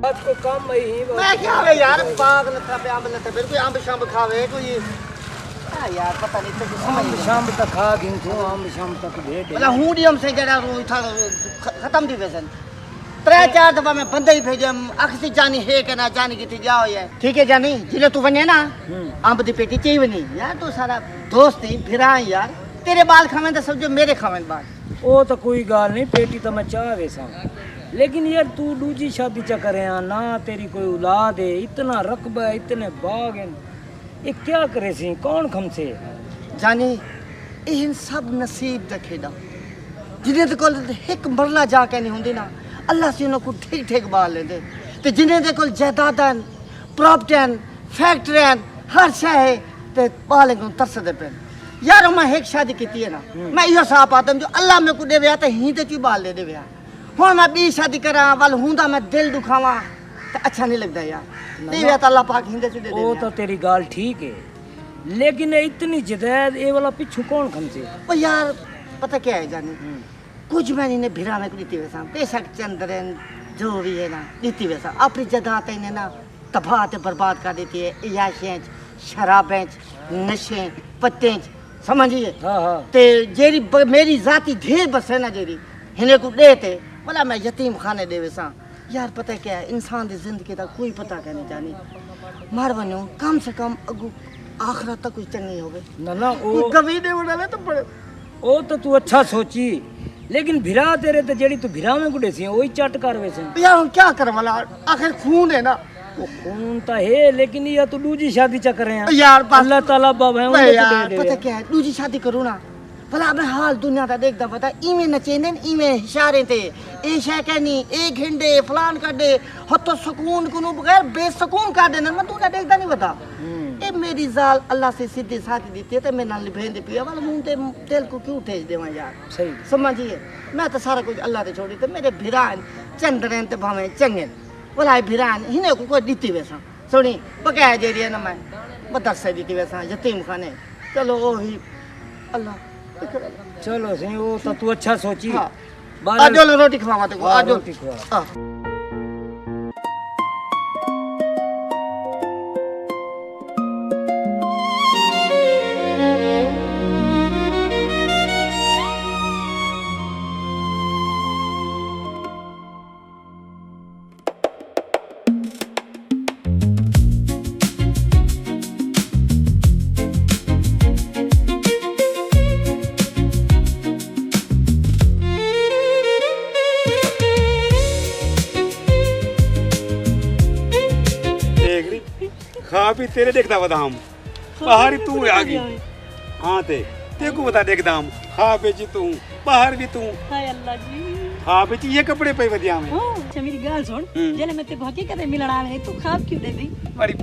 बात को काम ही मैं क्या है यार बाग न था पे अंब न था फिर कोई अंब शाम खावे कोई यार पता नहीं तो आम शाम तक खा गिन तू आम शाम तक भेड़ मतलब हूं डी हम से जड़ा रू था खत्म थी वैसे 3-4 दफा मैं बंदे ही भेजम अक्सी जानी है के ना जानी की थी जाओ ये ठीक है जानी जिले तू वने ना अंब दी पेटी चाहिए बनी यार तू सारा दोस्त ही फिरा यार तेरे बाल खावे तो समझो मेरे खावे बाल ओ तो कोई गाल नहीं पेटी तो मैं चाह वैसा लेकिन यार तू दूजी शादी चा करे ना तेरी कोई औलाद है इतना रकबा है इतने बाग हैं ये क्या करे सी कौन खमसे जानी इन सब नसीब दा खेड़ा जिन्हें तो कोल एक मरला जाके नहीं हुंदी ना अल्लाह से उनको ठीक ठीक बाल लेंदे ते जिन्हें दे कोल जायदादां प्रॉपर्टीन फैक्ट्रियां हर शय है ते बाले को तरसदे पे यार मैं एक शादी की है ना मैं यो साफ आदम जो अल्लाह में को देवे ते ही ते क्यों बाल ले देवे हुन मैं बी शादी करा वाल हुंदा मैं दिल दुखावा ते अच्छा नहीं लगदा यार देवे तो अल्लाह पाक हिंदे से दे दे वो तो तेरी गाल ठीक है लेकिन इतनी जदाद ये वाला पिछू कौन खमसे ओ यार पता क्या है जानी कुछ मैंने ने भिरा में नीति वैसा बेशक चंद्रन जो भी है ना नीति वैसा अपनी जगह इन्हें ना तबाह ते बर्बाद कर देती है याशें शराबें नशे पत्ते समझिए ते जेरी मेरी जाती ढेर बस है ना जेरी हिने को देते बोला मैं यतीम खाने दे वैसा यार पता क्या है इंसान की जिंदगी का कोई पता क्या नहीं जानी मार बनो कम से कम अगू आखिरत तक कुछ चंगी होवे ना ना ओ कभी दे उड़ाले तो बड़े ओ तो तू अच्छा सोची लेकिन भिरा तेरे तो जेड़ी तू भिरा में गुडे सी वही चट कर वैसे यार हम क्या कर वाला आखिर खून है ना वो खून तो है लेकिन ये तू दूजी शादी चा करे हैं यार अल्लाह ताला बाबा है यार पता क्या है दूजी शादी करूँ ना भला मैं हाल दुनिया का देखता पता इमे नचेंदे इमे इशारे थे ए शय कहनी ए घिंडे फलान कर दे हो तो सुकून को बगैर बेसुकून कर देना मैं तूने देखता नहीं बता ए मेरी जाल अल्लाह से सीधी साथी दी थी मैं नाल भेज दे पिया वाला मुंह ते तेल को क्यों ठेज देवा यार सही समझिए मैं तो सारा कुछ अल्लाह ते छोड़ी ते मेरे भिरान चंद्रन ते भावे चंगे बोला भिरान हिने को कोई दीती वैसा सुनी बकाया जेरी है ना मैं मदरसे दीती वैसा यतीम खाने चलो वो ही अल्लाह चलो सही वो तो तू अच्छा सोची हाँ। आजो लो रोटी खवावा तेको आजो रोटी खवा खा भी तेरे देखता बदाम बाहर तू आ गई हाँ ते को बता देखता हम खा बेची तू बाहर भी तू हाय अल्लाह जी खा बेची ये कपड़े पे बदिया में अच्छा मेरी गाल सुन जेले मैं ते हकीकत मिलण आवे तू खाब क्यों दे दी बड़ी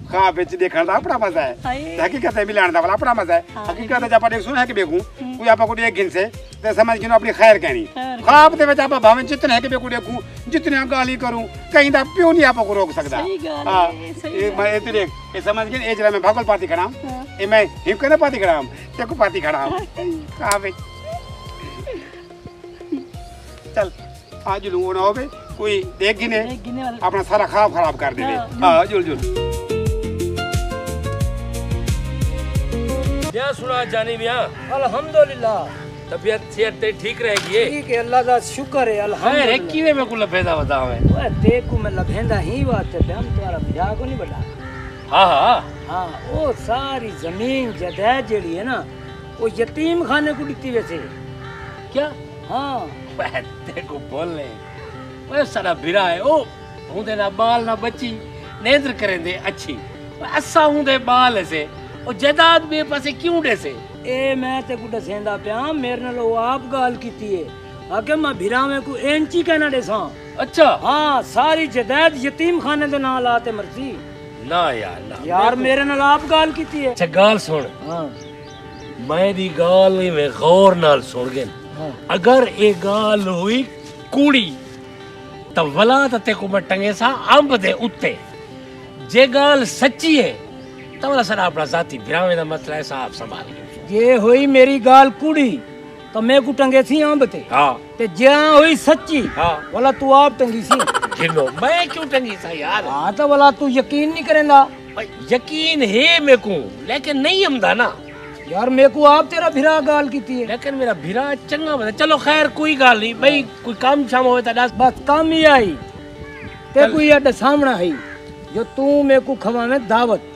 खा बेची देखण दा अपना मजा है हकीकत मिलान दा वाला अपना मजा है हकीकत जब अपन सुन है कि बेकू कोई आपा को एक गिन से ते समझ के अपनी खैर कहनी खाब दे आपा भावे जितने है कि बेकू देखू जितने गाली करूं कहीं दा प्यो नहीं आपा को रोक सकदा हां ये मैं ये देख ये समझ के ए जरा मैं भागल पाती कराम ए मैं हिम कने पाती कराम ते को पाती कराम खा बे चल आज लू ना होवे कोई देख गिने अपना सारा खाब खराब कर दे हां जुल जुल क्या सुना जानी मियां अल्हम्दुलिल्लाह तबीयत सेहत ते ठीक रहेगी ठीक है अल्लाह दा शुक्र है अल्हम्दुलिल्लाह रे कीवे में को लफेदा बतावे ओए देखो मैं लफेंदा ही बात है हम तुम्हारा बिया को नहीं बता हां हां हां वो सारी जमीन जायदाद जेड़ी है ना वो यतीम खाने को दिती वैसे क्या हां तेरे को बोलने ओए सारा बिरा है ओ हुंदे ना बाल ना बच्ची नेत्र करेंदे अच्छी असा हुंदे बाल से ओ जायदाद बे पासे क्यों दे से ए मैं ते को दसेंदा पिया मेरे नाल वो आप गाल कीती है आके मैं बिरा में को एंची कहना देसा अच्छा हां सारी जायदाद यतीम खाने दे नाल आते मर्जी ना यार ना यार मेरे नाल आप गाल कीती है अच्छा गाल सुन हां मैं दी गाल में गौर नाल सुन गए अगर ए गाल हुई कूड़ी तो वला ते को मैं टंगे सा अंब दे उत्ते जे गाल सच्ची है तो वाला सर अपना जाती बिरावे दा मसला है साहब संभाल ये हुई मेरी गाल कूड़ी तो मैं को टंगे सी अंब ते हाँ ते ज्यां हुई सच्ची हाँ वाला तू आप टंगी सी गिनो मैं क्यों टंगी सा यार हाँ तो वाला तू यकीन नहीं करेंदा भाई, यकीन है मेरे को लेकिन नहीं हमदा ना यार मेरे को आप तेरा भिरा गाल कीती है लेकिन मेरा भिरा चंगा बता चलो खैर कोई गाल नहीं भाई कोई काम शाम होवे तो दस बस काम ही आई ते कोई अड सामना है जो तू मेरे को खवा में दावत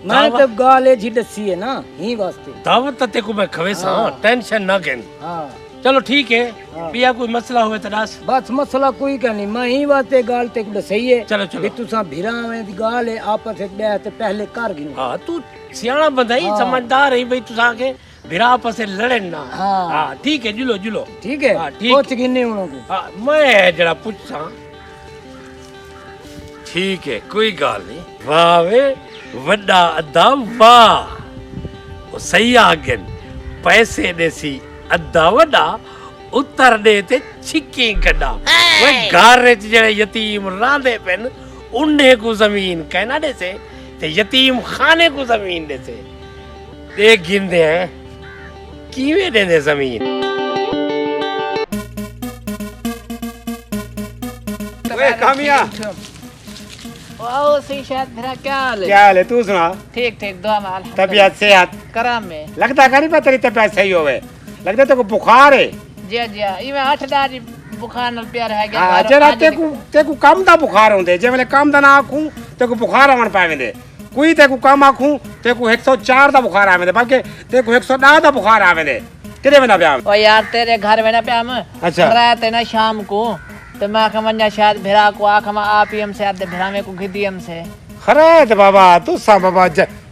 मैं दावत? तो गाले जी दसी है ना ही वास्ते दावत तते को मैं खवे सा हाँ। टेंशन ना घेन हाँ चलो ठीक है हाँ। पिया कोई मसला होवे तो दस बस मसला कोई का नहीं मैं ही वास्ते गाल ते को सही है चलो, चलो। कि तुसा भिरा में दी गाल है आपस एक दे ते पहले कर गिनो हाँ तू सियाना बंदा ही हाँ। समझदार है भाई तू आके भिरा आपस से लड़न ना हाँ। हाँ ठीक है जुलो जुलो ठीक है हाँ, ठीक। पहुंच गिने उनको हाँ मैं जरा पूछा ठीक है कोई गाल नहीं वाह वे वड्डा अद्दा वाह वो सही आगन पैसे देसी अद्दा वड्डा उत्तर दे ते छिक्की कड्डा वे घर च जेड़े यतीम रांदे पेन उन्ने को जमीन कहना दे से ते यतीम खाने को जमीन दे से देख गिनदे हैं किवें देंदे जमीन ओए कामिया वाह सही शायद मेरा क्या हाल है? क्या हाल है तू सुना ठीक ठीक दुआ में अल्हम्दुलिल्लाह। तबीयत सेहत करम में लगता का नहीं पता तेरी तबीयत सही होवे लगता तेरे को बुखार है जी जी ये मैं 8 दारी बुखार न प्यार है गया हाँ जरा ते को कम दा बुखार होंदे जे वेले कम दा ना आखूं ते को बुखार आवन पावेंदे कोई ते को कम आखूं ते को 104 दा बुखार आवेंदे बल्कि ते को 110 दा बुखार आवेंदे किदे में ना ब्याह ओ यार तेरे घर में ना पे हम अच्छा। रात है ना शाम को तो मैं कमन्या शायद भिरा को आख हम आप ही हमसे आते भिरा में को गिदी हमसे खरैत बाबा तू सा बाबा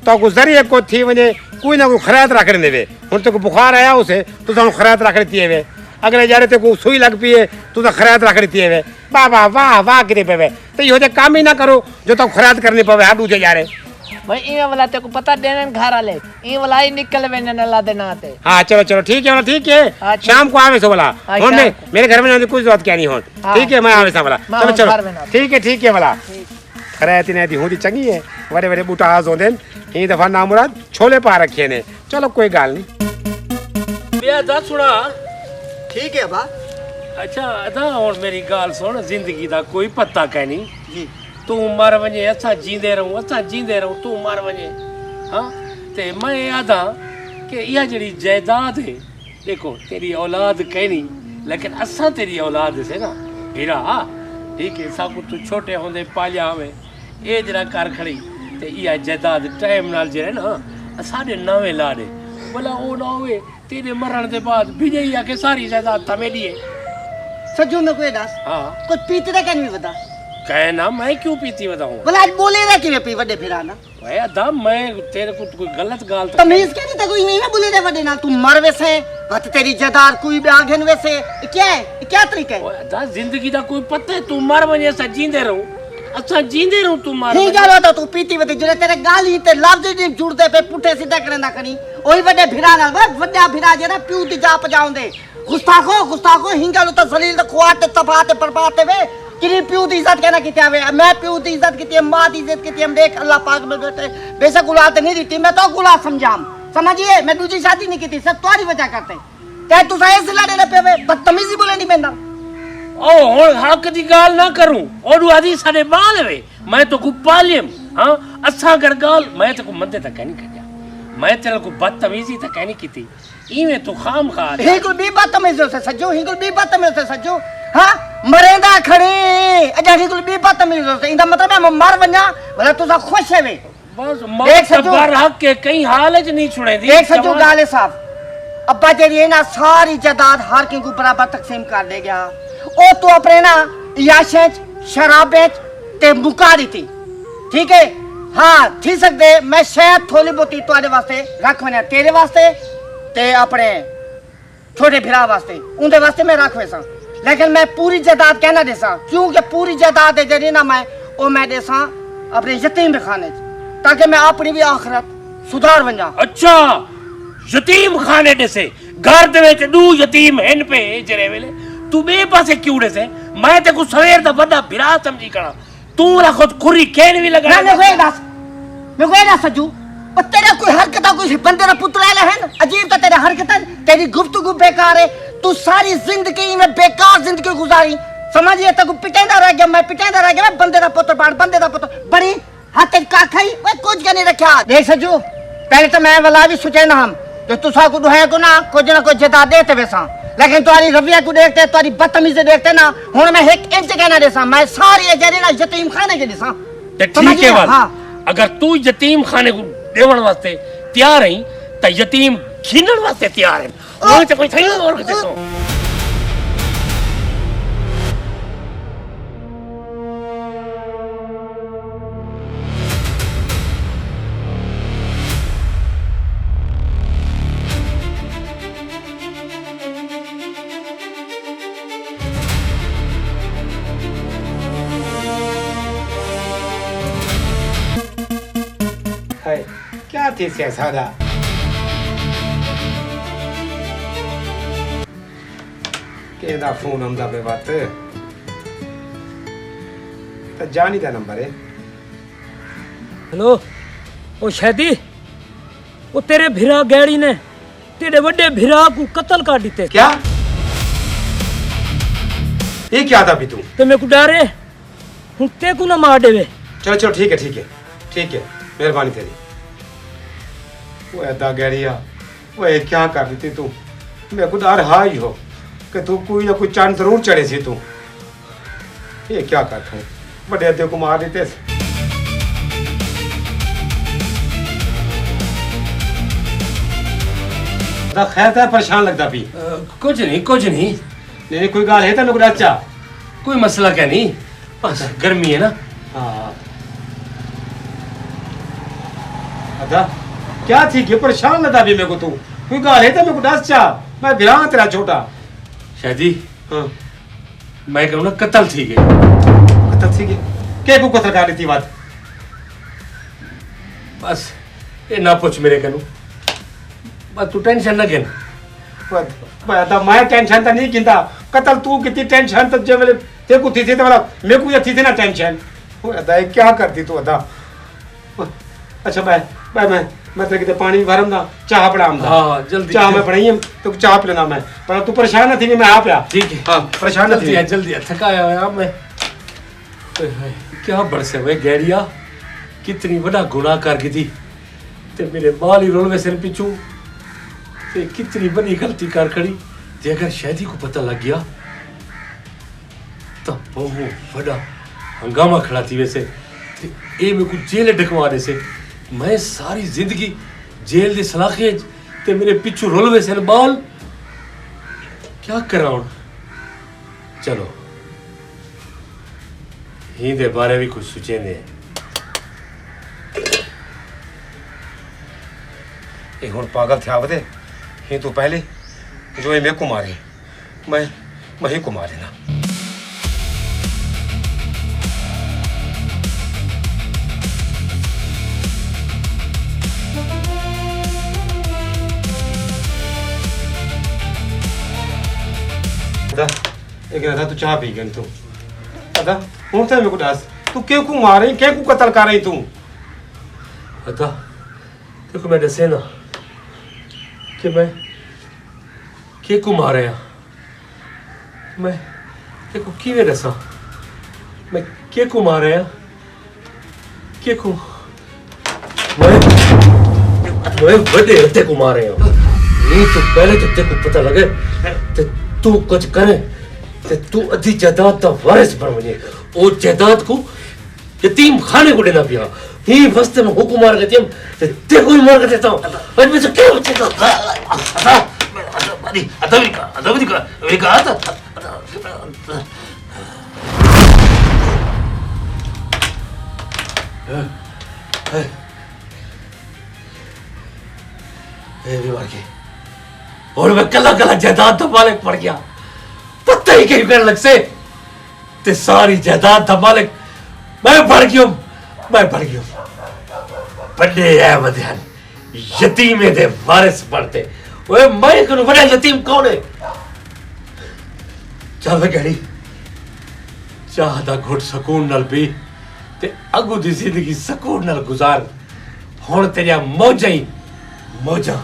तो को जरिए को थी वने कोई ना कोई खरैत रख देवे हुन ते को बुखार आया उसे तू सा खरैत रख देती है अगले जारे ते को सुई लग पी है तू तो खरैत रख देती है बाबा वाह वाह करे पे तो यो जे काम ही ना करो जो तो खरैत करनी पवे हाडू जे जा रे भाई ये वाला ते को पता देने घर वाले ये वाला ही निकल वेने न ला देना आते हाँ चलो चलो ठीक है ठीक है अच्छा। शाम को आवे सो वाला हाँ, होने शाम को। मेरे घर में ना कोई जरूरत क्या नहीं हो हाँ। ठीक है मैं आवे सा वाला मैं चलो घर में ना। चलो ठीक है वाला खरैत ने दी होती चंगी है बड़े बड़े बूटा आज होंदे ई दफा ना मुराद छोले पा रखे ने चलो कोई गाल नहीं बिया दा सुना ठीक है बा अच्छा अदा और मेरी गाल सुन जिंदगी दा कोई पता कह नहीं जी तू मर वने असा जींदे रहूं तू मर वने हाँ ते मैं आदा कि यह जड़ी जायदाद है देखो तेरी औलाद कहनी लेकिन असा तेरी औलाद से ना हीरा ठीक है सब तू छोटे होंदे पालिया हमें ये जरा कर खड़ी ते यह जायदाद टाइम नाल जे ना साढ़े नावे ला दे भला ओ ना होवे तेरे मरण दे बाद विजय आके सारी जायदाद था मेरी है सजू में कोई दस हाँ कुछ पीते रह नहीं बता कहना मैं क्यों पीती बताऊं भला आज बोले रह कि पी वड्डे फिरा ना भाई दम मैं तेरे को कोई गलत गाल तो तमीज के नहीं तो कोई नहीं ना बोले रह वड्डे ना तू मर वैसे वत तेरी जदार कोई भी आगन वैसे क्या है क्या तरीका है दा जिंदगी दा कोई पता है तू मर वने ऐसा जींदे रहूं अच्छा जींदे रहूं तू मर नहीं जानो तो तू पीती वते जो तेरे गाल ही ते लफ्ज नहीं जुड़ते पे पुठे सीधे करे ना करी ओही वड्डे फिरा ना वड्डा फिरा जे ना प्यू दी जा पजाउंदे गुस्ताखो हिंगल तो जलील तो खुआते तपाते परपाते वे किरी प्यू दी इज्जत कहना किते आवे मैं प्यू दी इज्जत किते मां दी इज्जत किते हम देख अल्लाह पाक में बैठे बेशक औलाद नहीं दी मैं तो गुलाम समझाम समझिए मैं दूसरी शादी नहीं की थी सब तुम्हारी वजह करते क्या तू साइंस लड़े ना पे बदतमीजी बोले नहीं बेंदा ओ हुन हक दी गाल ना करूं ओडू आदी साडे बाल वे मैं तो को पालियम हां अच्छा कर गाल मैं तो को मंदे तक नहीं करिया मैं तेरे को बदतमीजी तक नहीं कीती इवे तो खाम खा हिंगुल भी बदतमीजी से सजो हिंगुल भी बदतमीजी से सजो हां मरेंदा खड़े अजा हिंगुल भी बदतमीजी से इंदा मतलब मैं मर वना भला तू खुश है वे बस मौत सबर हक के कई हाल च नहीं छुड़े दी एक सजो गाले साहब अब्बा तेरी है ना सारी जायदाद हर किसी को बराबर तकसीम कर दे गया ओ तो अपने ना याशे शराबे ते मुका दी थी ठीक है हाँ थी सकते मैं शायद थोड़ी बहुत तुम्हारे वास्ते रख वना तेरे वास्ते ते अपने छोटे फिरा वास्ते उनके वास्ते मैं रख वैसा लेकिन मैं पूरी जायदाद कहना देसा क्योंकि पूरी जायदाद है जरी ना मैं ओ मैं देसा अपने यतीम खाने ताकि मैं अपनी भी आखिरत सुधार बन जा अच्छा यतीम खाने दे से घर दे विच दू यतीम हन पे जरे वेले तू बे पासे क्यों दे से मैं ते को सवेर दा बड़ा बिरा समझी करा तू रा खुद खुरी कहन भी लगा मैं कोई ना सजू और तेरा कोई हरकत कोई बंदे रा पुत्र आला है ना अजीब तो तेरा हरकत तेरी गुफ्तगू बेकार है तू सारी जिंदगी में बेकार जिंदगी गुजारी समझिए तक पिटेंदा रह गया मैं बंदे दा पुत्र बड़ी हाँ तेरी का खाई मैं कुछ के नहीं रखा देख सजू पहले तो मैं वाला भी सोचे ना हम जो तुसा को है को ना कुछ जता देते वैसा लेकिन तुम्हारी रविया को देखते तुम्हारी बदतमीजी देखते ना हुन मैं एक इंच कहना देसा मैं सारी जरी ना यतीम खाने के देसा ठीक है वाल अगर तू यतीम खाने को देवण वास्ते तैयार है त यतीम खीनण वास्ते तैयार है वो तो कोई थई और के देसो क्या थी शहजादा केदा फोन हमदा पे बात तो जानी दा नंबर है हेलो ओ शैदी वो तेरे भिरा गैड़ी ने तेरे बड़े भिरा को कत्ल कर दिते क्या ये क्या था भी तू तो मैं को डरे हूं ते को ना मार देवे चलो ठीक है मेहरबानी तेरी वो ऐदा गैरिया वो ये क्या कर रही थी तू मेरे को डर हाई हो कि तू कोई ना कोई चांद जरूर चढ़े सी तू ये क्या कर रहे बड़े अद्धे को मार देते खैर था परेशान लगता भी कुछ नहीं नहीं कोई गाल है तेन अच्छा कोई मसला क्या नहीं बस गर्मी है ना हाँ अदा क्या थी कि परेशान लगा भी मेरे को तू कोई गाल है तो मेरे को दस चा मैं भिरा तेरा छोटा शादी हाँ मैं कहूँ ना कत्ल थी गए क्या को कत्ल कर थी बात बस ये ना पूछ मेरे कनु बस तू टेंशन ना घेन मैं टेंशन तो नहीं गिनता कत्ल तू कितनी टेंशन तो जब मेरे तेरे को थी तो मतलब मेरे को ये थी ना टेंशन अदा क्या करती तू अदा अच्छा मैं तेरे किते पानी भरम दा चाह पड़ाम दा हाँ जल्दी चाह मैं बनाई तो चाह पिलाना मैं पर तू परेशान ना थी कि मैं आ पिया ठीक है हाँ परेशान ना थी जल्दी थकाया हुआ मैं क्या बरसे हुए गैरिया कितनी बड़ा गुनाह कर गई थी ते मेरे माल ही रोलवे सिर पिछू ते कितनी बड़ी गलती कर खड़ी ते अगर शादी को पता लग गया तो बहुत बड़ा हंगामा खड़ा थी वैसे ये मेरे को जेल ढकवा दे से मैं सारी जिंदगी जेल दे सलाखे ते मेरे पिछू रोलवे सिर बाल क्या करा चलो ही दे बारे भी कुछ सोचे ने एक हुन पागल थे आवदे ही तू पहले जो ये मेरे को मारे मैं ही को मारे ना एक रहा तू चाह पी गई तू अदा हूं तो मेरे को दस तू क्यों को मारे क्या को कत्ल कर रही तू अदा देखो मैं दसे ना कि मैं के को मारे मैं देखो की में दसा मैं के को मारे के को मैं बड़े हत्ते को मारे नहीं तो पहले तो तेरे को पता लगे ते तू कुछ करे ते तू अधी जायदाद का वारिस बन वने और जायदाद को यतीम खाने को देना पिया ही वस्ते में हुकुम मार गए ते ते को मार के देता हूं और मैं तो क्या बचे तो अदब का आता बीमार के और मैं कला जायदाद का मालिक पड़ गया पता ही कहीं कर लग से ते सारी जायदाद का मालिक मैं बढ़ गया बड़े है यतीम दे वारिस बनते ओए मैं कनु बड़ा यतीम कौन है चल गड़ी चाह दा घुट सुकून नाल पी ते अगू दी जिंदगी सुकून नाल गुजार हुण तेरिया मौजा ही मौजा।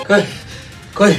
कोई कोई